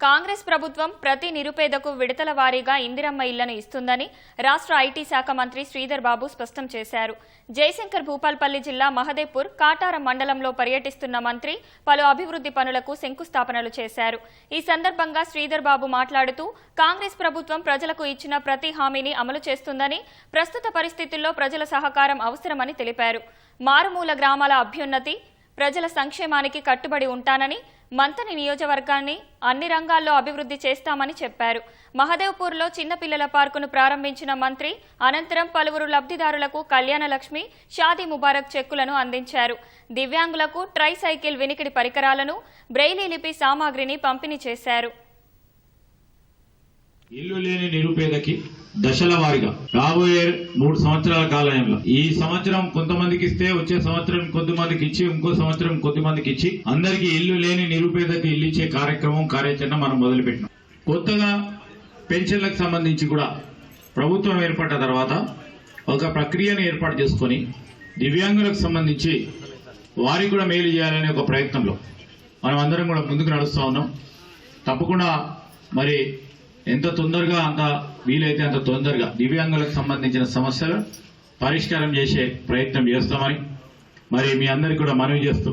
కాంగ్రెస్ ప్రభుత్వం ప్రతి నిరుపేదకు విడతల వారీగా ఇందిరమ్మ ఇళ్లను ఇస్తుందని రాష్ట్ర ఐటీ శాఖ మంత్రి శ్రీధర్ బాబు స్పష్టం చేశారు. జయశంకర్ భూపాల్పల్లి జిల్లా మహదేవ్పూర్ కాటారం మండలంలో పర్యటిస్తున్న మంత్రి పలు అభివృద్ధి పనులకు శంకుస్థాపనలు చేశారు. ఈ సందర్భంగా శ్రీధర్ బాబు మాట్లాడుతూ కాంగ్రెస్ ప్రభుత్వం ప్రజలకు ఇచ్చిన ప్రతి హామీని అమలు చేస్తుందని, ప్రస్తుత పరిస్థితుల్లో ప్రజల సహకారం అవసరమని తెలిపారు. మారుమూల గ్రామాల అభ్యున్నతి, ప్రజల సంక్షేమానికి కట్టుబడి ఉంటానని, మంతని నియోజకవర్గాన్ని అన్ని రంగాల్లో అభివృద్ధి చేస్తామని చెప్పారు. మహదేవ్పూర్లో చిన్నపిల్లల పార్కును ప్రారంభించిన మంత్రి అనంతరం పలువురు లబ్ధిదారులకు కళ్యాణ లక్ష్మి, షాదీ ముబారక్ చెక్కులను అందించారు. దివ్యాంగులకు ట్రై సైకిల్ వినికిడి పరికరాలను, బ్రెయిలీ లిపి సామాగ్రిని పంపిణీ చేశారు. ఇల్లు లేని నిరుపేదకి దశల వారీగా రాబోయే 3 సంవత్సరాల కాలంలో ఈ సంవత్సరం కొంతమందికి ఇస్తే వచ్చే సంవత్సరం కొంతమందికి ఇచ్చి ఇంకో సంవత్సరం కొంతమందికి ఇచ్చి అందరికీ ఇల్లు లేని నిరుపేదకి ఇల్లు ఇచ్చే కార్యాచరణ మనం మొదలుపెట్టినాం. కొత్తగా పెన్షన్లకు సంబంధించి కూడా ప్రభుత్వం ఏర్పడిన తర్వాత ఒక ప్రక్రియను ఏర్పాటు చేసుకుని దివ్యాంగులకు సంబంధించి వారికి కూడా మేలు చేయాలనే ఒక ప్రయత్నంలో మనం అందరం కూడా ముందుకు నడుస్తూ ఉన్నాం. తప్పకుండా మరి ఎంత తొందరగా అంత వీలైతే అంత తొందరగా దివ్యాంగులకు సంబంధించిన సమస్యలు పరిష్కారం చేసే ప్రయత్నం చేస్తామని మరి మీ అందరికీ కూడా మనవి చేస్తూ